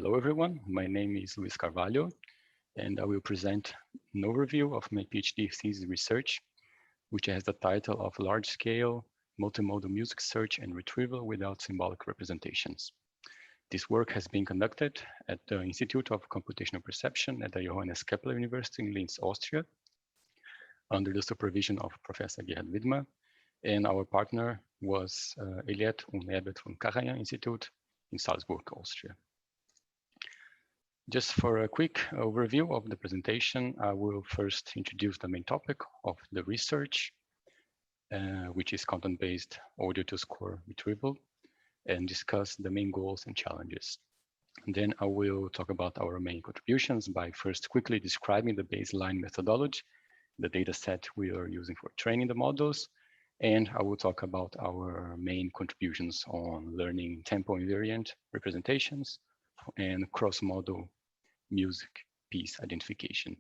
Hello everyone, my name is Luís Carvalho and I will present an overview of my PhD thesis research, which has the title of Large-Scale Multimodal Music Search and Retrieval Without Symbolic Representations. This work has been conducted at the Institute of Computational Perception at the Johannes Kepler University in Linz, Austria, under the supervision of Professor Gerhard Widmer, and our partner was Eliette und Herbert von Karajan Institute in Salzburg, Austria. Just for a quick overview of the presentation, I will first introduce the main topic of the research, which is content-based audio-to-score retrieval, and discuss the main goals and challenges. And then I will talk about our main contributions by first quickly describing the baseline methodology, the data set we are using for training the models, and I will talk about our main contributions on learning tempo invariant representations and cross-modal music piece identification.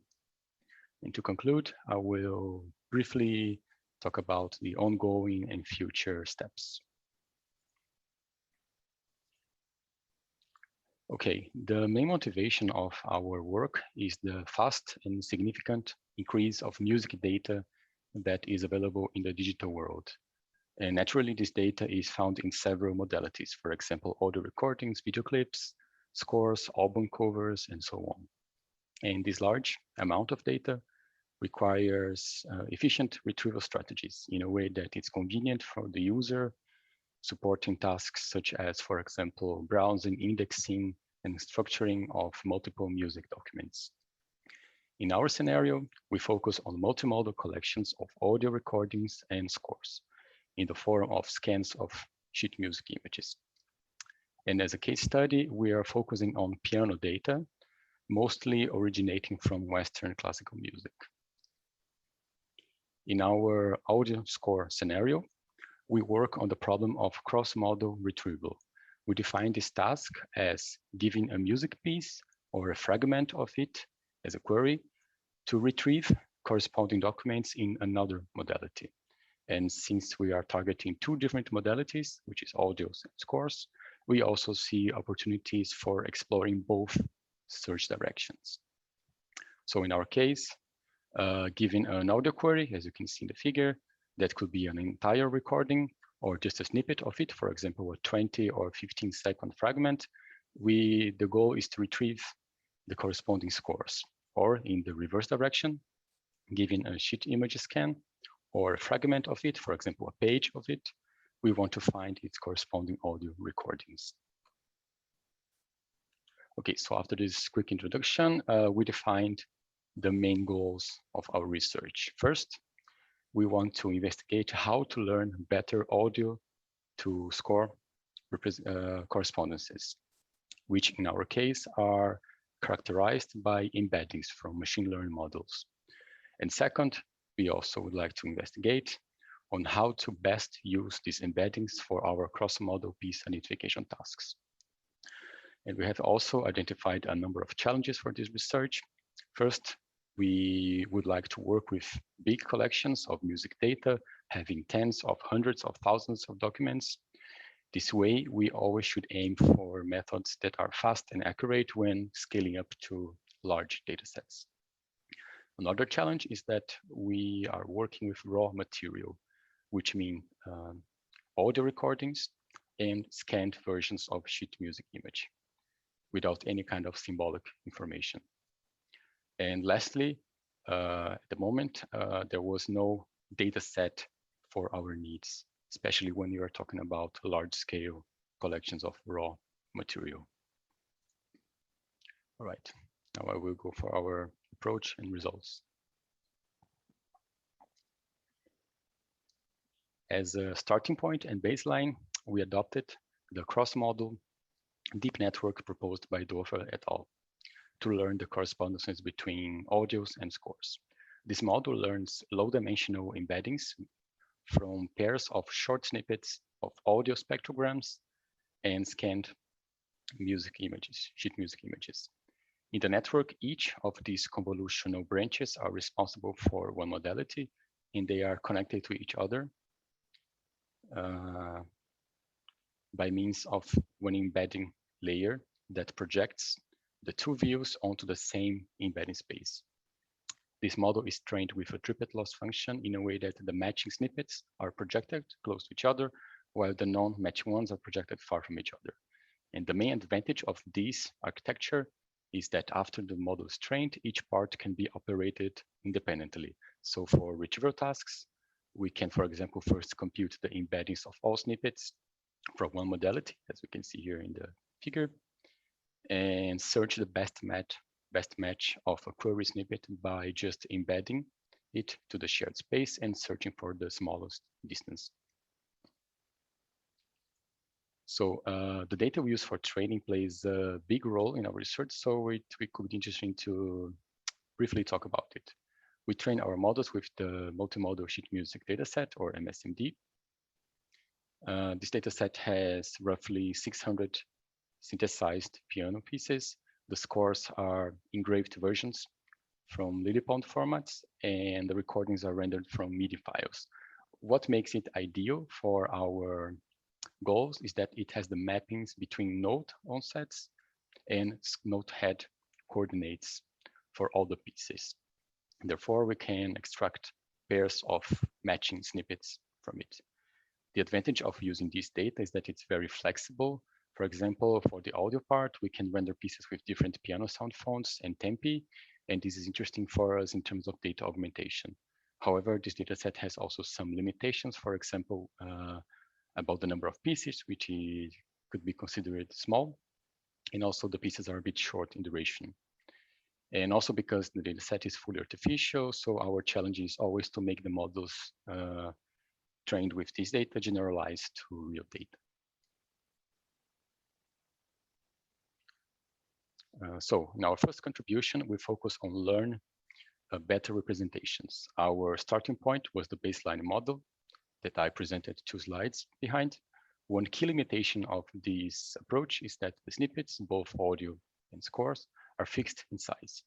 And to conclude, I will briefly talk about the ongoing and future steps. Okay, the main motivation of our work is the fast and significant increase of music data that is available in the digital world. And naturally, this data is found in several modalities, for example, audio recordings, video clips, scores, album covers, and so on. And this large amount of data requires efficient retrieval strategies in a way that it's convenient for the user, supporting tasks such as, for example, browsing, indexing, and structuring of multiple music documents. In our scenario, we focus on multimodal collections of audio recordings and scores in the form of scans of sheet music images. And as a case study, we are focusing on piano data, mostly originating from Western classical music. In our audio score scenario, we work on the problem of cross-modal retrieval. We define this task as giving a music piece or a fragment of it as a query to retrieve corresponding documents in another modality. And since we are targeting two different modalities, which is audios and scores, we also see opportunities for exploring both search directions. So in our case, given an audio query, as you can see in the figure, that could be an entire recording or just a snippet of it, for example, a 20 or 15-second fragment, the goal is to retrieve the corresponding scores. Or in the reverse direction, given a sheet image scan or a fragment of it, for example, a page of it, we want to find its corresponding audio recordings. Okay, so after this quick introduction, we defined the main goals of our research. First, we want to investigate how to learn better audio to score correspondences, which in our case are characterized by embeddings from machine learning models. And second, we also would like to investigate on how to best use these embeddings for our cross-modal piece identification tasks. And we have also identified a number of challenges for this research. First, we would like to work with big collections of music data, having tens of hundreds of thousands of documents. This way, we always should aim for methods that are fast and accurate when scaling up to large data sets. Another challenge is that we are working with raw material, which mean audio recordings and scanned versions of sheet music image without any kind of symbolic information. And lastly, at the moment, there was no data set for our needs, especially when you are talking about large-scale collections of raw material. All right, now I will go for our approach and results. As a starting point and baseline, we adopted the cross-modal deep network proposed by Dorfer et al. To learn the correspondences between audios and scores. This model learns low-dimensional embeddings from pairs of short snippets of audio spectrograms and scanned music images, sheet music images. In the network, each of these convolutional branches are responsible for one modality, and they are connected to each other by means of one embedding layer that projects the two views onto the same embedding space. This model is trained with a triplet loss function in a way that the matching snippets are projected close to each other, while the non-matching ones are projected far from each other. And the main advantage of this architecture is that after the model is trained, each part can be operated independently. So for retrieval tasks, we can, for example, first compute the embeddings of all snippets from one modality, as we can see here in the figure, and search the best match of a query snippet by just embedding it to the shared space and searching for the smallest distance. So the data we use for training plays a big role in our research, so it could be interesting to briefly talk about it. We train our models with the multimodal sheet music dataset, or MSMD. This dataset has roughly 600 synthesized piano pieces. The scores are engraved versions from Lillipond formats, and the recordings are rendered from MIDI files. What makes it ideal for our goals is that it has the mappings between note onsets and note head coordinates for all the pieces. Therefore, we can extract pairs of matching snippets from it. The advantage of using this data is that it's very flexible. For example, for the audio part, we can render pieces with different piano sound fonts and tempi, and this is interesting for us in terms of data augmentation. However, this dataset has also some limitations, for example, about the number of pieces, which could be considered small, and also the pieces are a bit short in duration. And also because the dataset is fully artificial, so our challenge is always to make the models trained with this data generalized to real data. So in our first contribution, we focus on learn better representations. Our starting point was the baseline model that I presented 2 slides behind. One key limitation of this approach is that the snippets, both audio and scores, are fixed in size.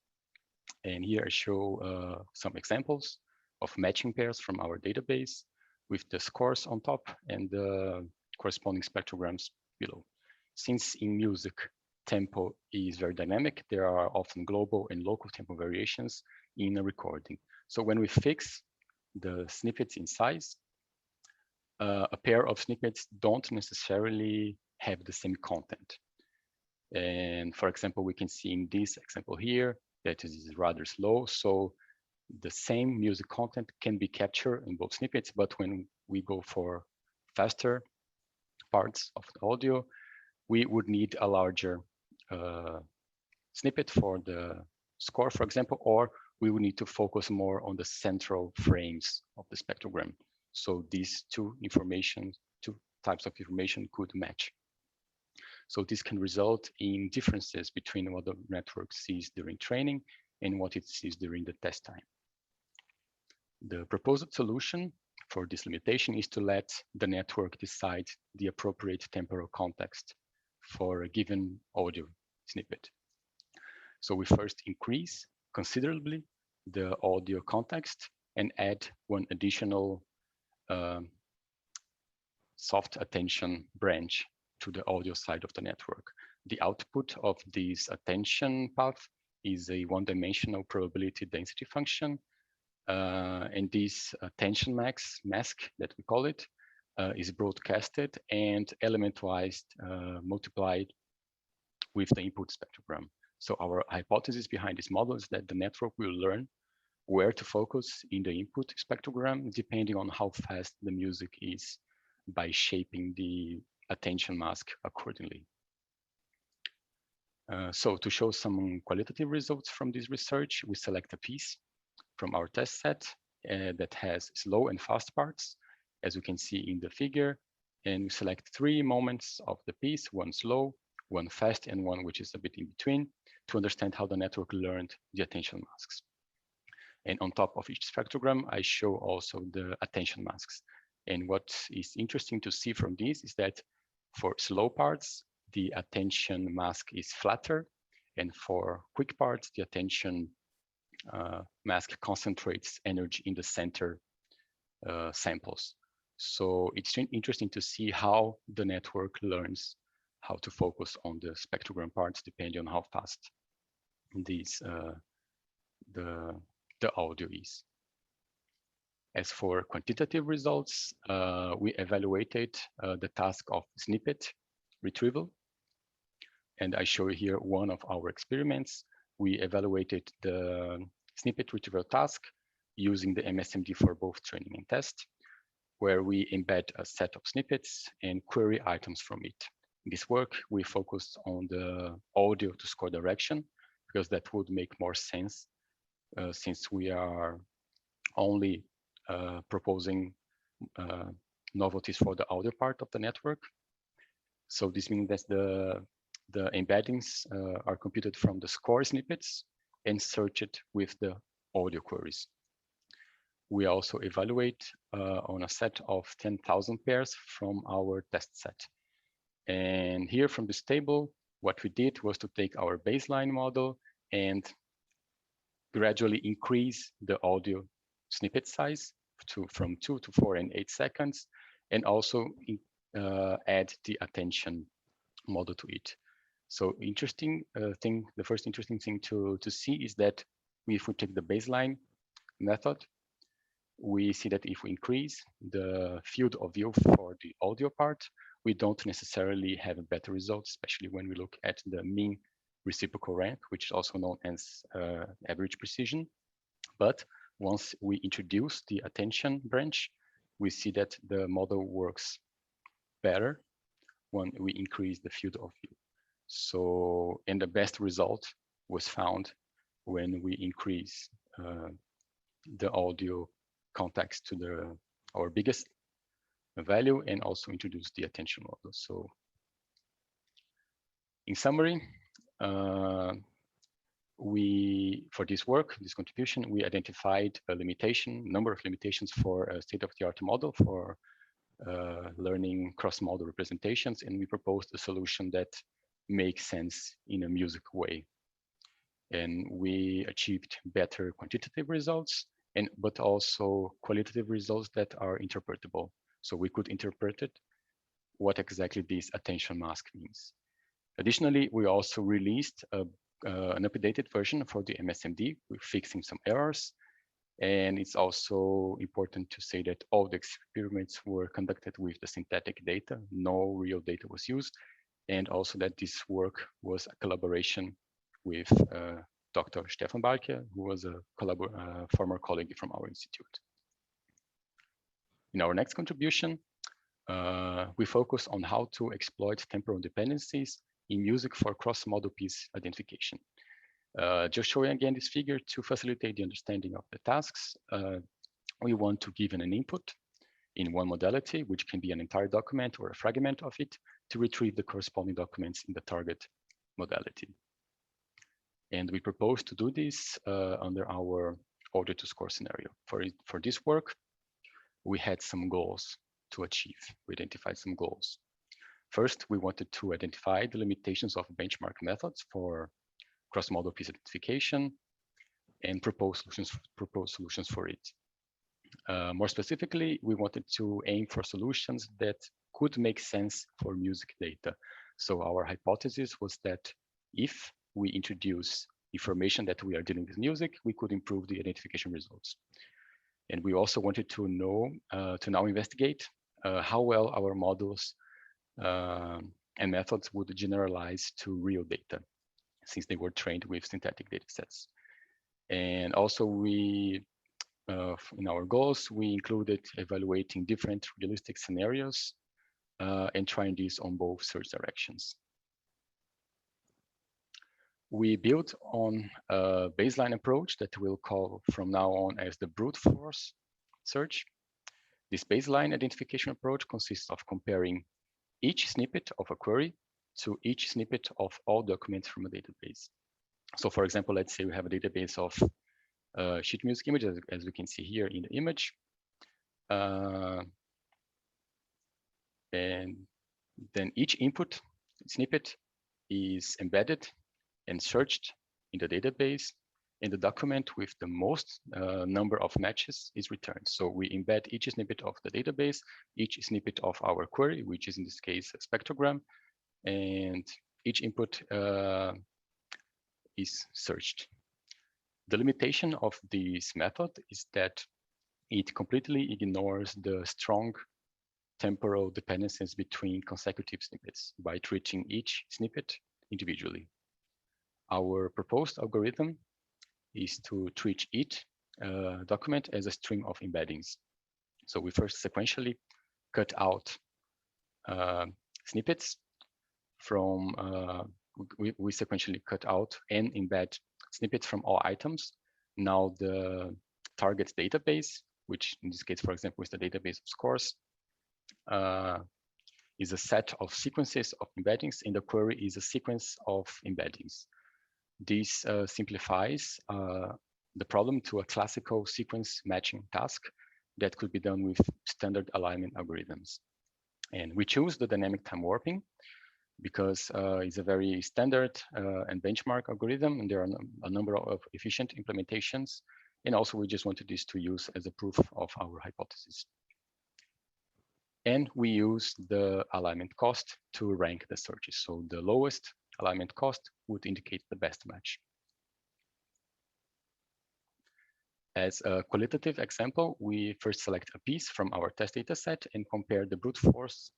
And here I show some examples of matching pairs from our database with the scores on top and the corresponding spectrograms below. Since in music, tempo is very dynamic, there are often global and local tempo variations in a recording. So when we fix the snippets in size, a pair of snippets don't necessarily have the same content. And for example, we can see in this example here that is rather slow. So the same music content can be captured in both snippets, but when we go for faster parts of the audio, we would need a larger snippet for the score, for example, or we would need to focus more on the central frames of the spectrogram. So these two types of information could match. So this can result in differences between what the network sees during training and what it sees during the test time. The proposed solution for this limitation is to let the network decide the appropriate temporal context for a given audio snippet. So we first increase considerably the audio context and add one additional soft attention branch to the audio side of the network. The output of this attention path is a one-dimensional probability density function. And this attention mask that we call it is broadcasted and element-wise multiplied with the input spectrogram. So our hypothesis behind this model is that the network will learn where to focus in the input spectrogram depending on how fast the music is by shaping the attention mask accordingly. So to show some qualitative results from this research, we select a piece from our test set that has slow and fast parts, as you can see in the figure, and we select 3 moments of the piece, one slow, one fast, and one which is a bit in between, to understand how the network learned the attention masks. And on top of each spectrogram, I show also the attention masks. And what is interesting to see from this is that for slow parts, the attention mask is flatter, and for quick parts, the attention mask concentrates energy in the center samples. So it's interesting to see how the network learns how to focus on the spectrogram parts depending on how fast these the audio is. As for quantitative results, we evaluated the task of snippet retrieval. And I show you here one of our experiments. We evaluated the snippet retrieval task using the MSMD for both training and test, where we embed a set of snippets and query items from it. In this work, we focused on the audio to score direction, because that would make more sense since we are only proposing novelties for the audio part of the network. So this means that the embeddings are computed from the score snippets and searched with the audio queries. We also evaluate on a set of 10,000 pairs from our test set. And here from this table, what we did was to take our baseline model and gradually increase the audio snippet size from 2 to 4 and 8 seconds, and also add the attention model to it. So the first interesting thing to see is that if we take the baseline method, we see that if we increase the field of view for the audio part, we don't necessarily have a better result, especially when we look at the mean reciprocal rank, which is also known as average precision. But once we introduce the attention branch, we see that the model works better when we increase the field of view. So, and the best result was found when we increase the audio context to our biggest value and also introduce the attention model. So in summary, for this work, this contribution, we identified a number of limitations for a state-of-the-art model for learning cross-model representations, and we proposed a solution that makes sense in a music way. And we achieved better quantitative results, but also qualitative results that are interpretable. So we could interpret it, what exactly this attention mask means. Additionally, we also released an updated version for the MSMD with fixing some errors. And it's also important to say that all the experiments were conducted with the synthetic data, no real data was used. And also that this work was a collaboration with Dr. Stefan Balke, who was a former colleague from our institute. In our next contribution, we focus on how to exploit temporal dependencies in music for cross-model piece identification. Just showing again this figure to facilitate the understanding of the tasks. We want to give an input in one modality, which can be an entire document or a fragment of it, to retrieve the corresponding documents in the target modality. And we propose to do this under our order to score scenario. For this work, we had some goals to achieve. We identified some goals. First, we wanted to identify the limitations of benchmark methods for cross-model piece identification and propose solutions for it. More specifically, we wanted to aim for solutions that could make sense for music data. So our hypothesis was that if we introduce information that we are dealing with music, we could improve the identification results. And we also wanted to now investigate how well our models and methods would generalize to real data, since they were trained with synthetic data sets. And also in our goals, we included evaluating different realistic scenarios and trying this on both search directions. We built on a baseline approach that we'll call from now on as the brute force search. This baseline identification approach consists of comparing each snippet of a query to each snippet of all documents from a database. So for example, let's say we have a database of sheet music images, as we can see here in the image. And then each input snippet is embedded and searched in the database, and the document with the most number of matches is returned. So we embed each snippet of the database, each snippet of our query, which is in this case a spectrogram, and each input is searched. The limitation of this method is that it completely ignores the strong temporal dependencies between consecutive snippets by treating each snippet individually. Our proposed algorithm is to treat each document as a string of embeddings. So we first sequentially cut out snippets from, we sequentially cut out and embed snippets from all items. Now the target database, which in this case, for example, is the database of scores, is a set of sequences of embeddings, and the query is a sequence of embeddings. This simplifies the problem to a classical sequence matching task that could be done with standard alignment algorithms. And we choose the dynamic time warping because it's a very standard and benchmark algorithm, and there are a number of efficient implementations. And also we just wanted this to use as a proof of our hypothesis. And we use the alignment cost to rank the searches. So the lowest alignment cost would indicate the best match. As a qualitative example, we first select a piece from our test data set and compare the brute force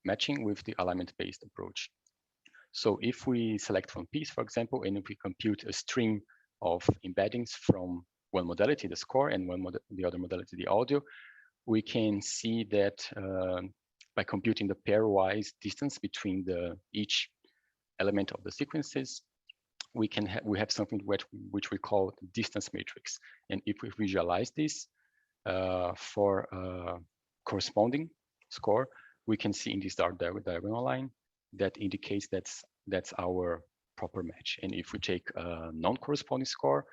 matching with the alignment-based approach. So if we select one piece, for example, and if we compute a string of embeddings from one modality, the score, and the other modality, the audio, we can see that by computing the pairwise distance between each element of the sequences, we have something which we call distance matrix. And if we visualize this for a corresponding score, we can see in this dark diagonal line that indicates that's our proper match. And if we take a non-corresponding score,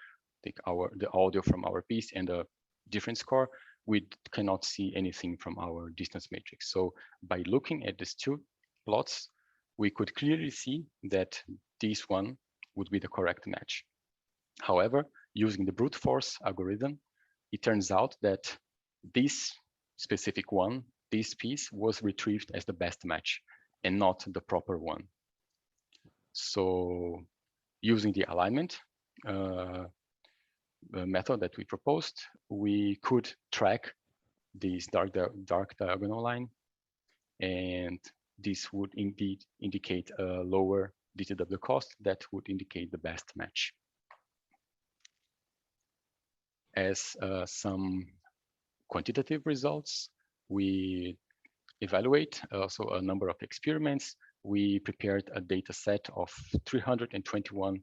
take the audio from our piece and a different score, we cannot see anything from our distance matrix. So by looking at these two plots, we could clearly see that this one would be the correct match. However, using the brute force algorithm, it turns out that this specific one, this piece, was retrieved as the best match and not the proper one. So using the alignment method that we proposed, we could track this dark diagonal line, and this would indeed indicate a lower DTW cost that would indicate the best match. As some quantitative results, we evaluate also a number of experiments. We prepared a data set of 321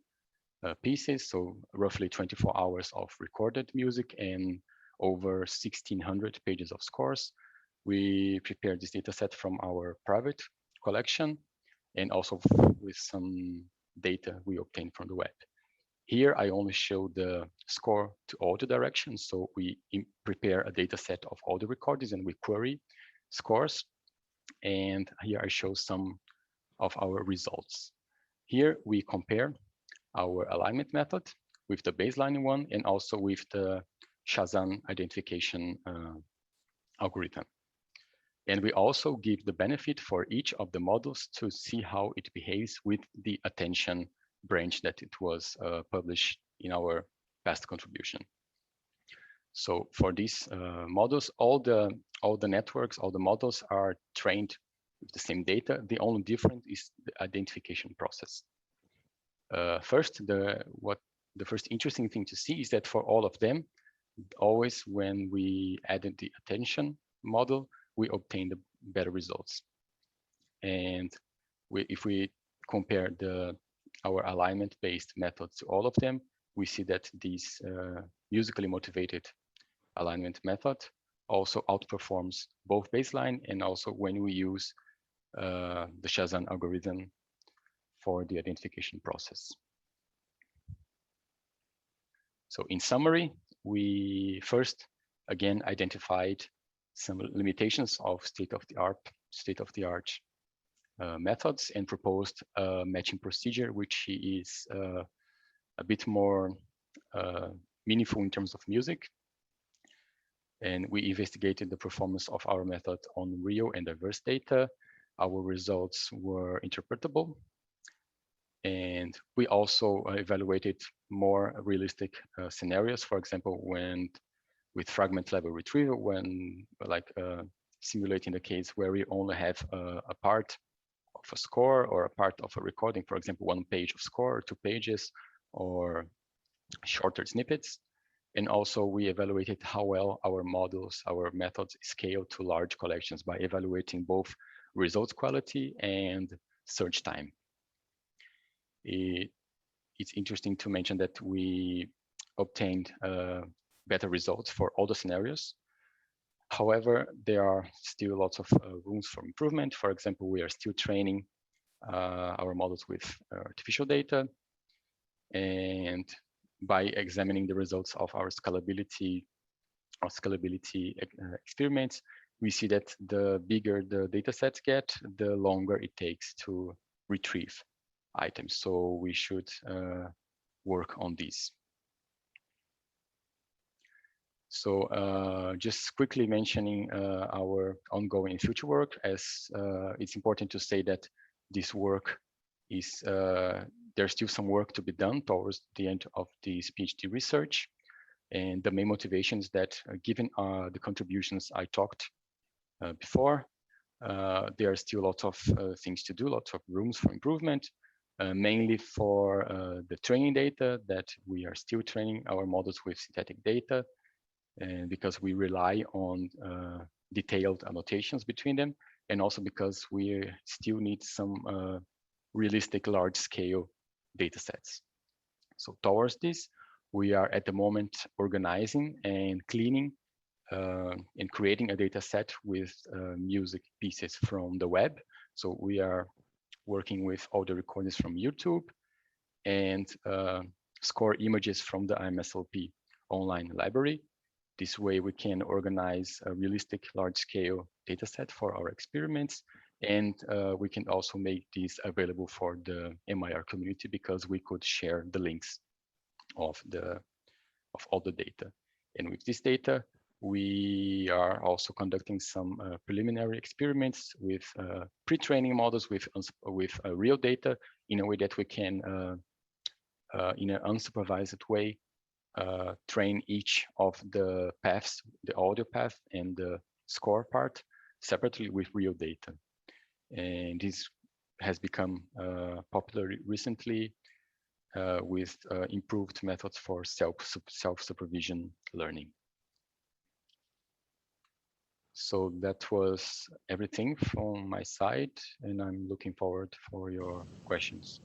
pieces, so roughly 24 hours of recorded music and over 1,600 pages of scores. We prepared this data set from our private collection and also with some data we obtained from the web. Here I only show the score to audio direction. So we prepare a data set of audio recordings and we query scores. And here I show some of our results. Here we compare our alignment method with the baseline one and also with the Shazam identification algorithm. And we also give the benefit for each of the models to see how it behaves with the attention branch that it was published in our past contribution. So for these models, all the networks, all the models are trained with the same data. The only difference is the identification process. First, the first interesting thing to see is that for all of them, always when we added the attention model, we obtained better results. And if we compare our alignment-based methods to all of them, we see that this musically motivated alignment method also outperforms both baseline and also when we use the Shazam algorithm for the identification process. So in summary, we first, again, identified some limitations of state-of-the-art methods and proposed a matching procedure, which is a bit more meaningful in terms of music. And we investigated the performance of our method on real and diverse data. our results were interpretable. And we also evaluated more realistic scenarios, for example, when with fragment level retrieval, when like simulating the case where we only have a part of a score or a part of a recording, for example, 1 page of score, or 2 pages, or shorter snippets. And also we evaluated how well our models, our methods scale to large collections by evaluating both results quality and search time. It's interesting to mention that we obtained better results for all the scenarios. However, there are still lots of rooms for improvement. For example, we are still training our models with artificial data, and by examining the results of our scalability experiments, we see that the bigger the data sets get, the longer it takes to retrieve items. So we should work on these. So just quickly mentioning our ongoing future work, as it's important to say that this work is, there's still some work to be done towards the end of this PhD research. And the main motivation is that given the contributions I talked before, there are still lots of things to do, lots of rooms for improvement, mainly for the training data, that we are still training our models with synthetic data, and because we rely on detailed annotations between them, and also because we still need some realistic large-scale data sets. So towards this, we are at the moment organizing and cleaning and creating a data set with music pieces from the web. So we are working with all the recordings from YouTube and score images from the IMSLP online library. This way we can organize a realistic large-scale data set for our experiments, and we can also make this available for the MIR community, because we could share the links of all the data. And with this data, we are also conducting some preliminary experiments with pre-training models with real data, in a way that we can, in an unsupervised way, train each of the paths, the audio path and the score part, separately with real data. And this has become popular recently with improved methods for self-supervision learning. So that was everything from my side, and I'm looking forward for your questions.